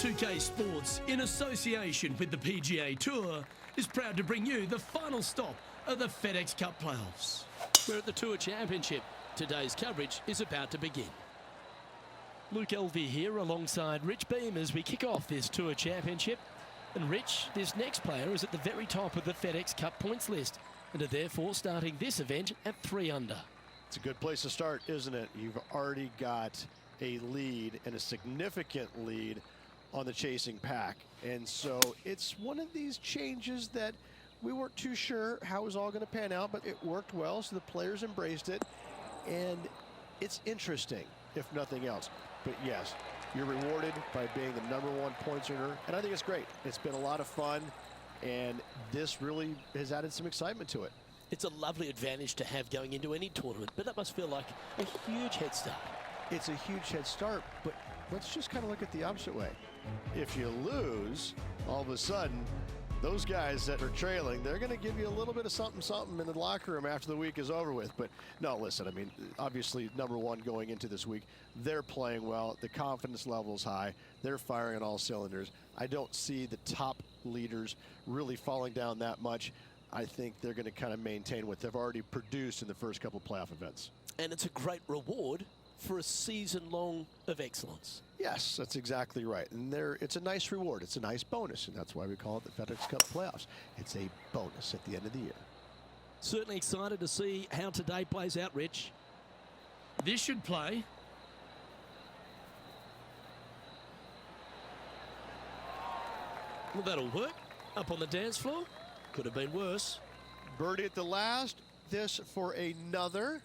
2K Sports, in association with the PGA Tour, is proud to bring you the final stop of the FedEx Cup playoffs. We're at the Tour Championship. Today's coverage is about to begin. Luke Elvey here alongside Rich Beam as we kick off this Tour Championship. And Rich, this next player is at the very top of the FedEx Cup points list and are therefore starting this event at 3 under. It's a good place to start, isn't it? You've already got a lead, and a significant lead, on the chasing pack. And so it's one of these changes that we weren't too sure how it was all going to pan out, but it worked well, so the players embraced it. And it's interesting, if nothing else. But yes, you're rewarded by being the #1 points earner, and I think it's great. It's been a lot of fun, and this really has added some excitement to it. It's a lovely advantage to have going into any tournament, but that must feel like a huge head start. It's a huge head start, but let's just kind of look at the opposite way. If you lose, all of a sudden, those guys that are trailing, they're going to give you a little bit of something in the locker room after the week is over with. But no, listen, I mean, obviously #1 going into this week, they're playing well. The confidence level is high. They're firing on all cylinders. I don't see the top leaders really falling down that much. I think they're going to kind of maintain what they've already produced in the first couple playoff events. And it's a great reward for a season long of excellence. Yes, that's exactly right. And it's a nice reward. It's a nice bonus, and that's why we call it the FedEx Cup playoffs. It's a bonus at the end of the year. Certainly excited to see how today plays out, Rich. This should play. Well, that'll work. Up on the dance floor. Could have been worse. Birdie at the last. This for another.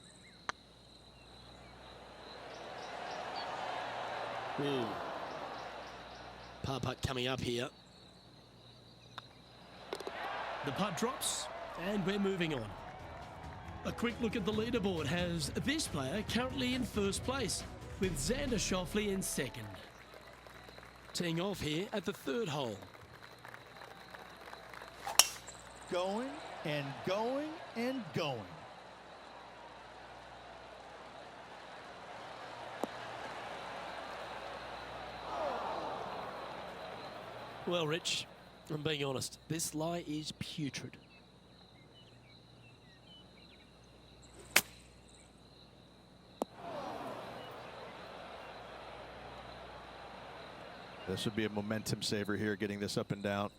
Ooh. Par putt coming up here. The putt drops, and we're moving on. A quick look at the leaderboard has this player currently in first place, with Xander Schauffele in second. Teeing off here at the 3rd hole. Going and going and going. Well, Rich, I'm being honest, this lie is putrid. This would be a momentum saver here, getting this up and down.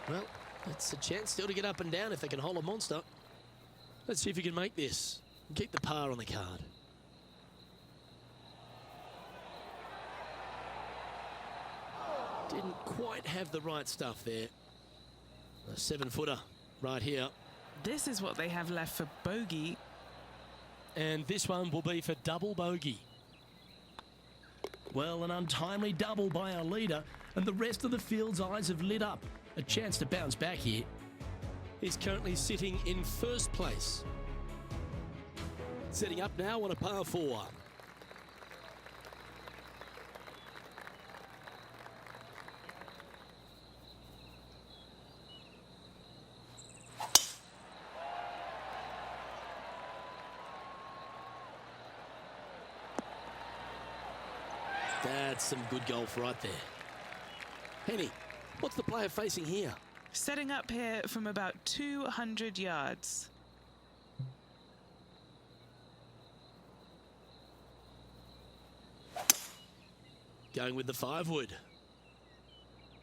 Well, it's a chance still to get up and down if they can hold a monster. Let's see if you can make this and keep the par on the card. Didn't quite have the right stuff there. A 7-footer right here. This is what they have left for bogey. And this one will be for double bogey. Well, an untimely double by our leader, and the rest of the field's eyes have lit up. A chance to bounce back here. He's currently sitting in first place. Setting up now on a par 4. That's some good golf right there. Henny, what's the player facing here? Setting up here from about 200 yards. Going with the 5-wood.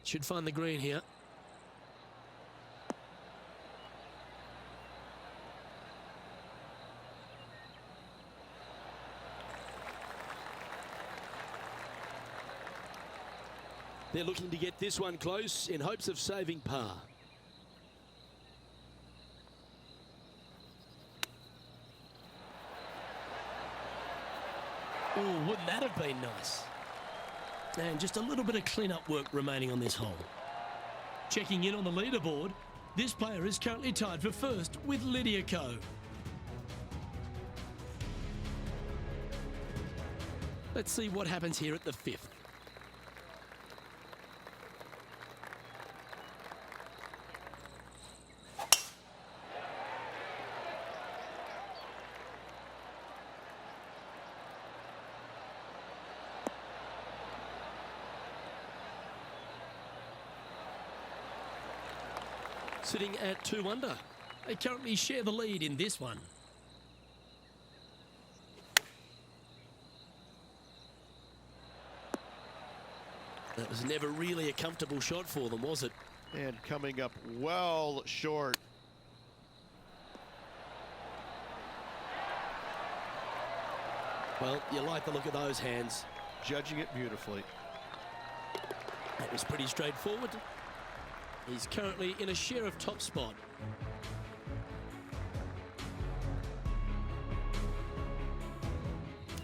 Should find the green here. They're looking to get this one close in hopes of saving par. Oh, wouldn't that have been nice? And just a little bit of clean-up work remaining on this hole. Checking in on the leaderboard, this player is currently tied for first with Lydia Ko. Let's see what happens here at the 5th. sitting at 2 under. They currently share the lead in this one. That was never really a comfortable shot for them, was it? And coming up well short. Well, you like the look of those hands. Judging it beautifully. That was pretty straightforward. He's currently in a share of top spot.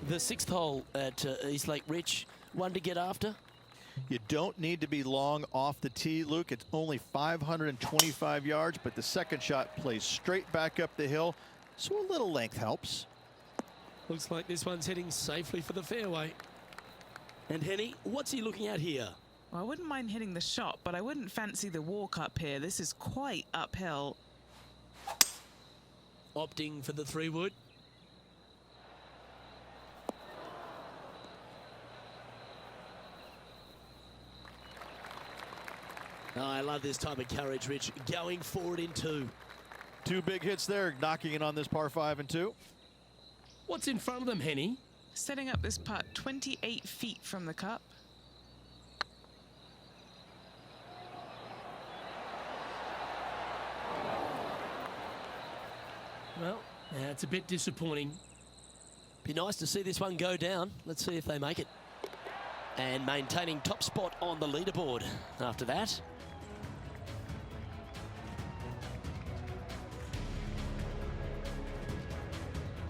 The 6th hole at East Lake Rich, one to get after. You don't need to be long off the tee, Luke. It's only 525 yards, but the second shot plays straight back up the hill, so a little length helps. Looks like this one's heading safely for the fairway. And Henny, what's he looking at here? Well, I wouldn't mind hitting the shot, but I wouldn't fancy the walk up here. This is quite uphill. Opting for the 3-wood. Oh, I love this type of courage, Rich. Going forward in 2. 2 big hits there, knocking in on this par 5 and 2. What's in front of them, Henny? Setting up this putt 28 feet from the cup. Well, that's a bit disappointing. Be nice to see this one go down. Let's see if they make it. And maintaining top spot on the leaderboard after that.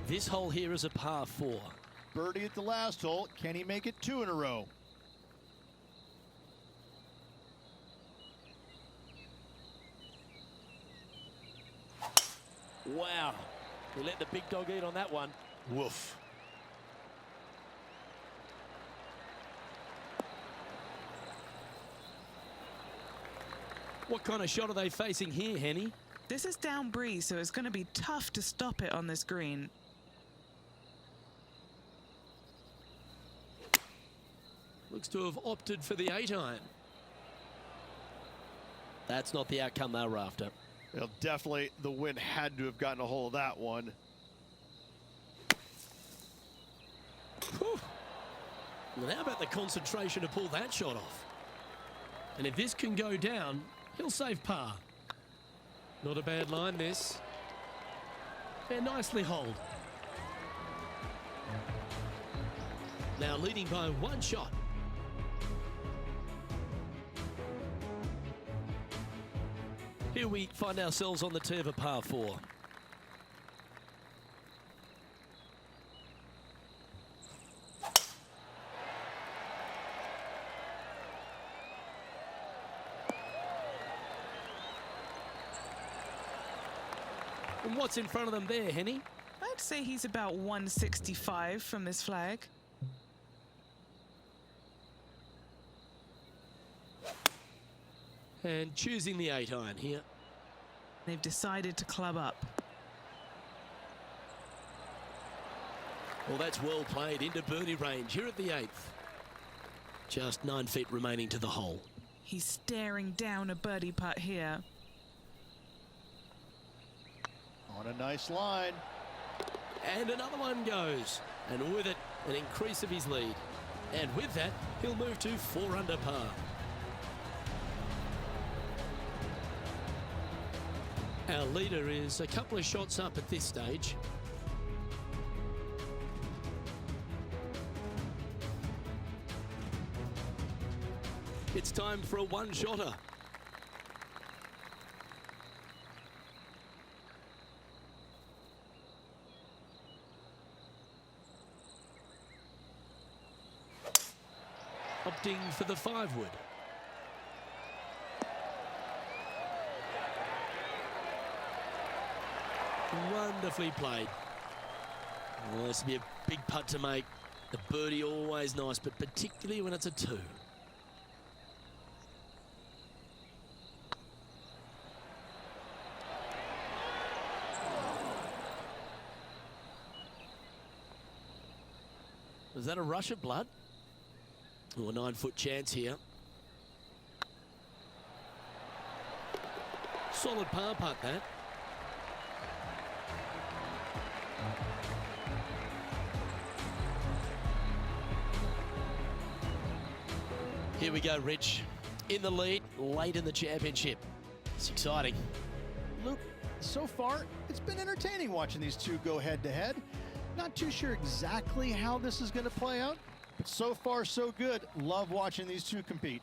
This hole here is a par 4. Birdie at the last hole. Can he make it 2 in a row? Wow. He let the big dog eat on that one. Woof. What kind of shot are they facing here, Henny? This is down breeze, so it's going to be tough to stop it on this green. Looks to have opted for the 8-iron. That's not the outcome they were after. Well, definitely the wind had to have gotten a hold of that one. Whew. Well, how about the concentration to pull that shot off? And if this can go down, he'll save par. Not a bad line, this. And nicely holed. Now leading by 1 shot. Here we find ourselves on the tee of a par 4. And what's in front of them there, Henny? I'd say he's about 165 from this flag. And choosing the 8-iron here. They've decided to club up. Well, that's well played into birdie range here at the 8th. Just 9 feet remaining to the hole. He's staring down a birdie putt here. On a nice line. And another one goes. And with it, an increase of his lead. And with that, he'll move to 4 under par. Our leader is a couple of shots up at this stage. It's time for a one-shotter. Opting for the 5-wood. Wonderfully played. Well, this will be a big putt to make. The birdie always nice, but particularly when it's a 2. Was that a rush of blood? Oh, a 9-foot chance here. Solid par putt, that. Here we go, Rich. In the lead, late in the championship. It's exciting. Luke, so far, it's been entertaining watching these two go head-to-head. Not too sure exactly how this is going to play out, but so far, so good. Love watching these two compete.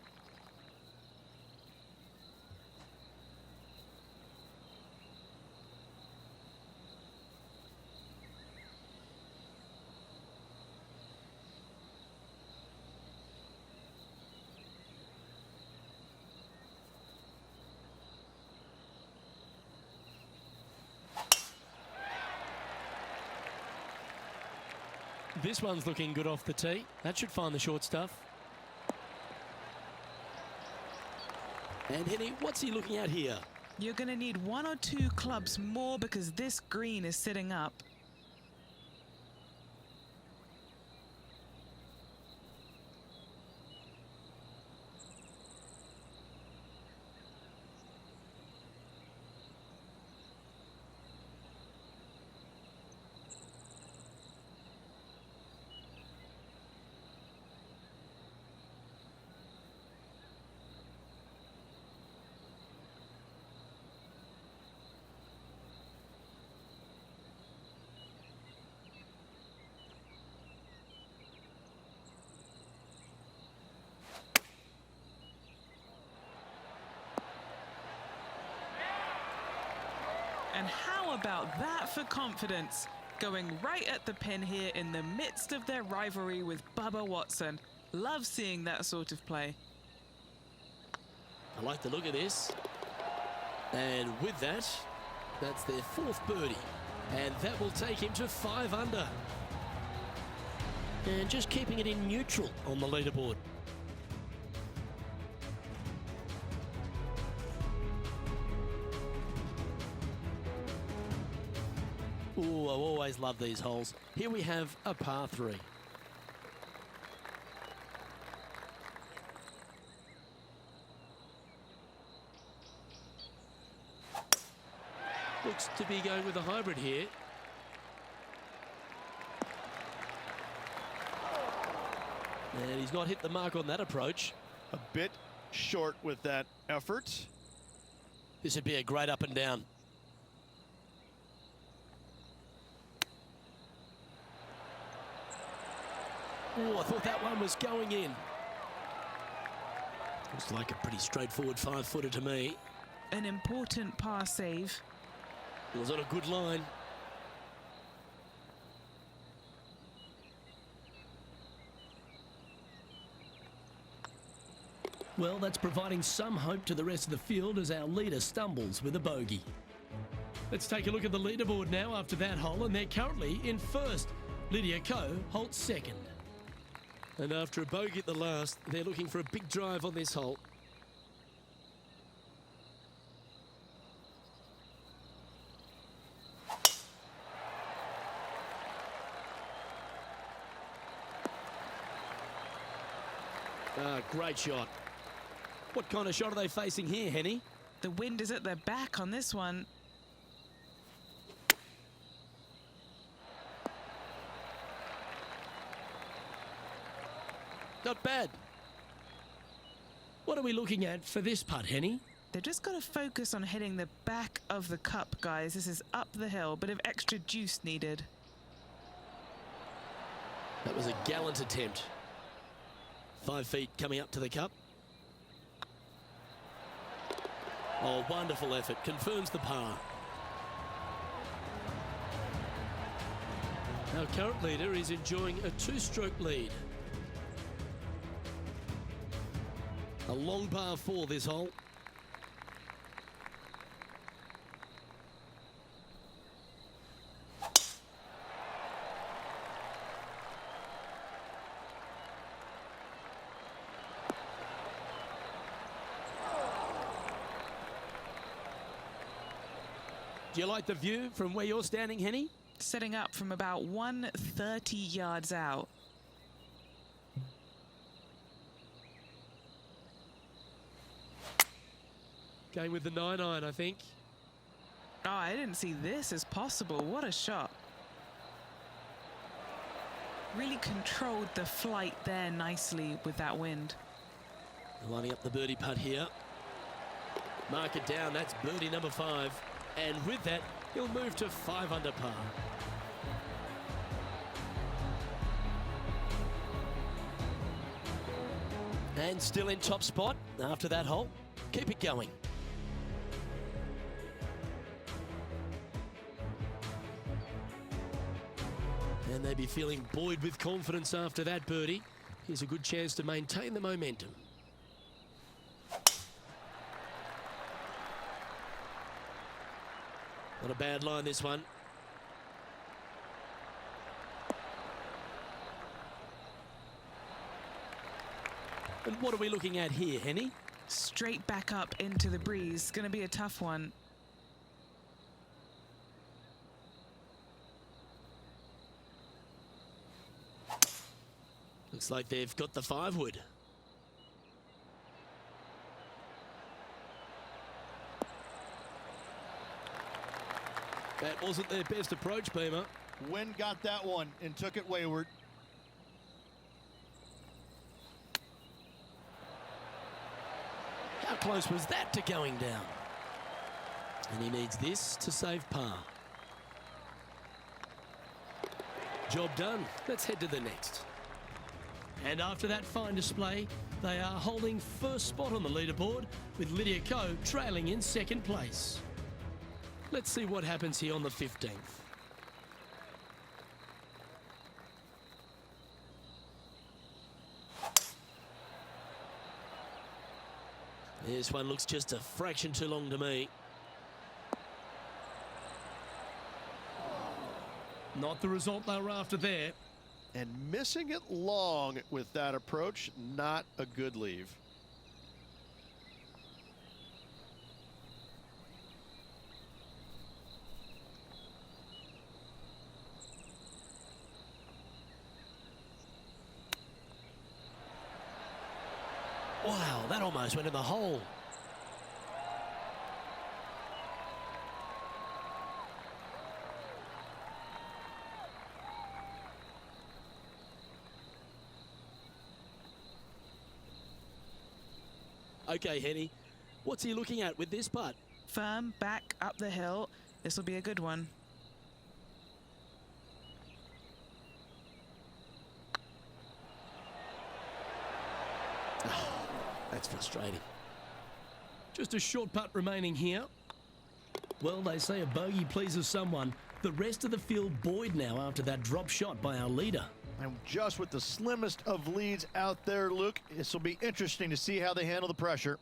This one's looking good off the tee. That should find the short stuff. And Henny, what's he looking at here? You're going to need 1 or 2 clubs more because this green is sitting up. And how about that for confidence? Going right at the pin here in the midst of their rivalry with Bubba Watson. Love seeing that sort of play. I like the look of this. And with that, that's their 4th birdie. And that will take him to 5 under. And just keeping it in neutral on the leaderboard. Ooh, I always love these holes. Here we have a par 3. Looks to be going with a hybrid here. And he's not hit the mark on that approach. A bit short with that effort. This would be a great up and down. Oh, I thought that one was going in. Looks like a pretty straightforward 5-footer to me. An important par save. It was on a good line. Well, that's providing some hope to the rest of the field as our leader stumbles with a bogey. Let's take a look at the leaderboard now after that hole, and they're currently in 1st. Lydia Ko holds 2nd. And after a bogey at the last, they're looking for a big drive on this hole. Ah, great shot. What kind of shot are they facing here, Henny? The wind is at their back on this one. Not bad. What are we looking at for this putt, Henny? They've just got to focus on hitting the back of the cup, guys. This is up the hill, bit of extra juice needed. That was a gallant attempt. 5 feet coming up to the cup. Oh, wonderful effort. Confirms the par. Our current leader is enjoying a 2-stroke lead. A long par 4 this hole. Do you like the view from where you're standing, Henny? Setting up from about 130 yards out. Going with the 9-iron, I think. Oh, I didn't see this as possible. What a shot. Really controlled the flight there nicely with that wind. Lining up the birdie putt here. Mark it down, that's birdie number 5. And with that, he'll move to 5 under par. And still in top spot after that hole. Keep it going. And they'd be feeling buoyed with confidence after that birdie. Here's a good chance to maintain the momentum. Not a bad line, this one. And what are we looking at here, Henny? Straight back up into the breeze. Going to be a tough one. Looks like they've got the 5-wood. That wasn't their best approach, Beamer. Wind got that one and took it wayward. How close was that to going down? And he needs this to save par. Job done. Let's head to the next. And after that fine display, they are holding first spot on the leaderboard, with Lydia Ko trailing in second place. Let's see what happens here on the 15th. This one looks just a fraction too long to me. Not the result they were after there. And missing it long with that approach, not a good leave. Wow, that almost went in the hole. Okay, Henny, what's he looking at with this putt? Firm, back, up the hill. This will be a good one. That's frustrating. Just a short putt remaining here. Well, they say a bogey pleases someone. The rest of the field buoyed now after that drop shot by our leader. And just with the slimmest of leads out there, Luke, this will be interesting to see how they handle the pressure.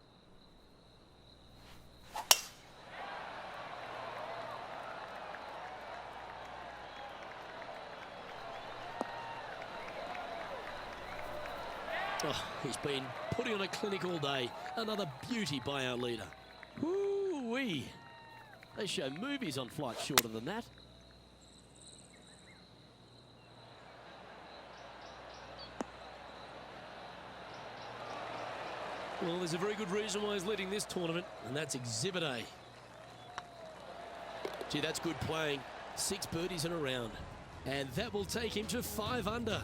Oh, he's been putting on a clinic all day. Another beauty by our leader. Woo-wee. They show movies on flights shorter than that. Well, there's a very good reason why he's leading this tournament, and that's Exhibit A. Gee, that's good playing. 6 birdies in a round. And that will take him to 5 under.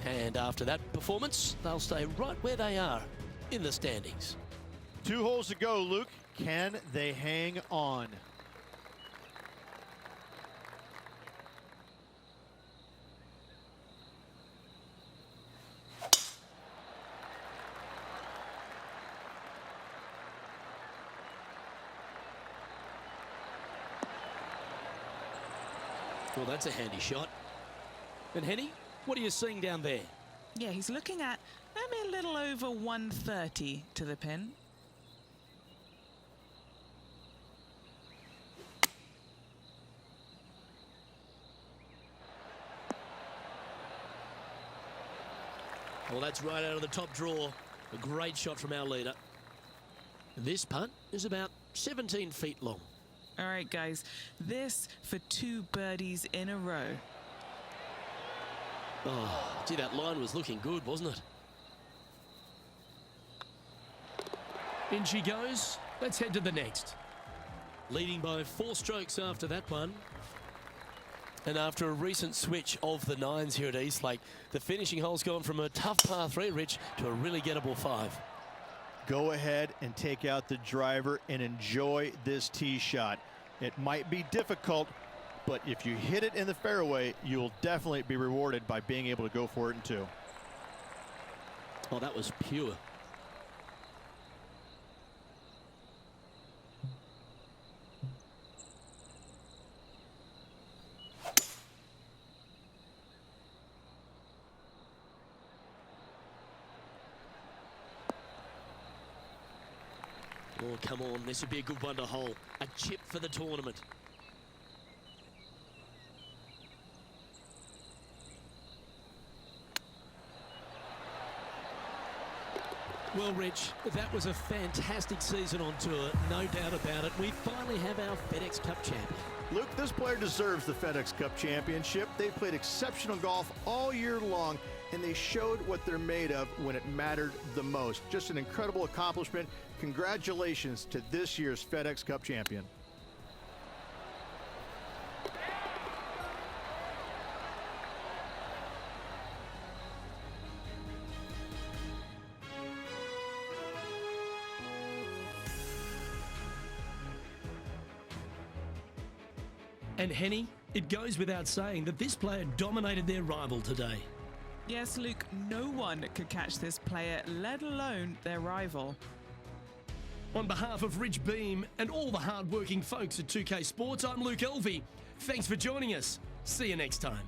And after that performance, they'll stay right where they are in the standings. 2 holes to go, Luke. Can they hang on? Well, that's a handy shot. And Henny, what are you seeing down there? Yeah, he's looking at maybe a little over 130 to the pin. Well, that's right out of the top draw. A great shot from our leader. This putt is about 17 feet long. All right, guys, this for 2 birdies in a row. Oh, gee, that line was looking good, wasn't it? In she goes. Let's head to the next. Leading by 4 strokes after that one. And after a recent switch of the 9s here at Eastlake, the finishing hole's gone from a tough par 3, Rich, to a really gettable 5. Go ahead and take out the driver and enjoy this tee shot. It might be difficult, but if you hit it in the fairway, you'll definitely be rewarded by being able to go for it in 2. Oh, that was pure. Oh, come on. This would be a good one to hole. A chip for the tournament. Well, Rich, that was a fantastic season on tour, no doubt about it. We finally have our FedEx Cup champion. Luke, this player deserves the FedEx Cup championship. They've played exceptional golf all year long, and they showed what they're made of when it mattered the most. Just an incredible accomplishment. Congratulations to this year's FedEx Cup champion. And Henny, it goes without saying that this player dominated their rival today. Yes, Luke, no one could catch this player, let alone their rival. On behalf of Rich Beam and all the hard-working folks at 2K Sports, I'm Luke Elvey. Thanks for joining us. See you next time.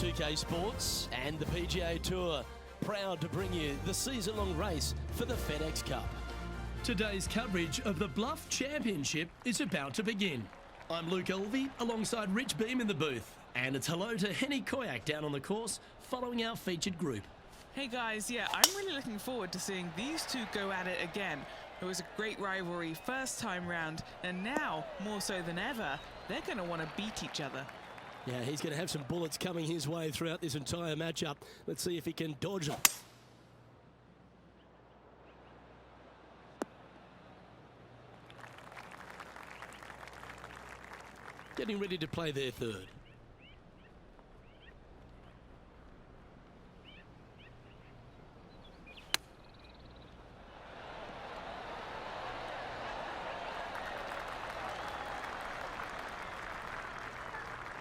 2K Sports and the PGA Tour, proud to bring you the season-long race for the FedEx Cup. Today's coverage of the Bluff Championship is about to begin. I'm Luke Elvey alongside Rich Beam in the booth, and it's hello to Henny Koyak down on the course following our featured group. Hey guys, yeah, I'm really looking forward to seeing these two go at it again. It was a great rivalry first time round, and now, more so than ever, they're going to want to beat each other. Yeah, he's going to have some bullets coming his way throughout this entire matchup. Let's see if he can dodge them. Getting ready to play their third.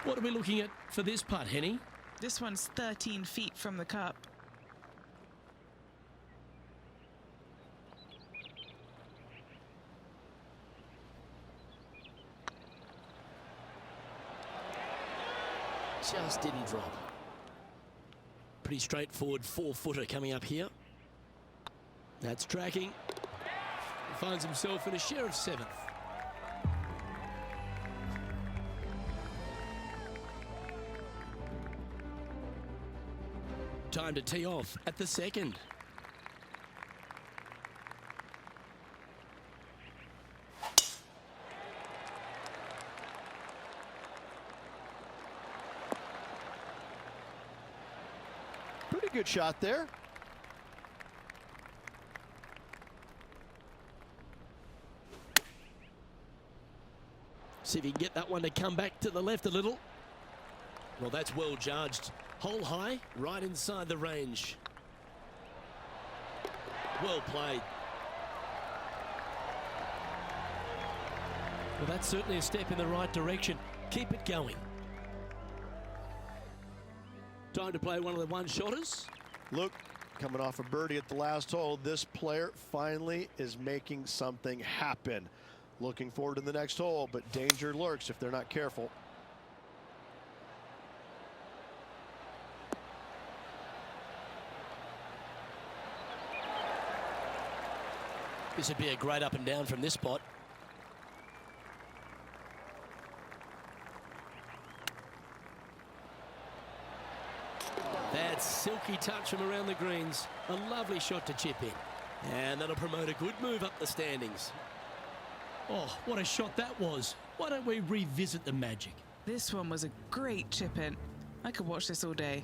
What are we looking at for this putt, Henny? This one's 13 feet from the cup. Just didn't drop. Pretty straightforward 4-footer coming up here. That's tracking. He finds himself in a share of 7th. Time to tee off at the second. Pretty good shot there. See if he can get that one to come back to the left a little. Well, that's well judged. Hole high, right inside the range. Well played. Well, that's certainly a step in the right direction. Keep it going. Time to play one of the one-shotters. Look, coming off a birdie at the last hole, this player finally is making something happen. Looking forward to the next hole, but danger lurks if they're not careful. This would be a great up and down from this spot. That silky touch from around the greens. A lovely shot to chip in. And that'll promote a good move up the standings. Oh, what a shot that was. Why don't we revisit the magic? This one was a great chip in. I could watch this all day.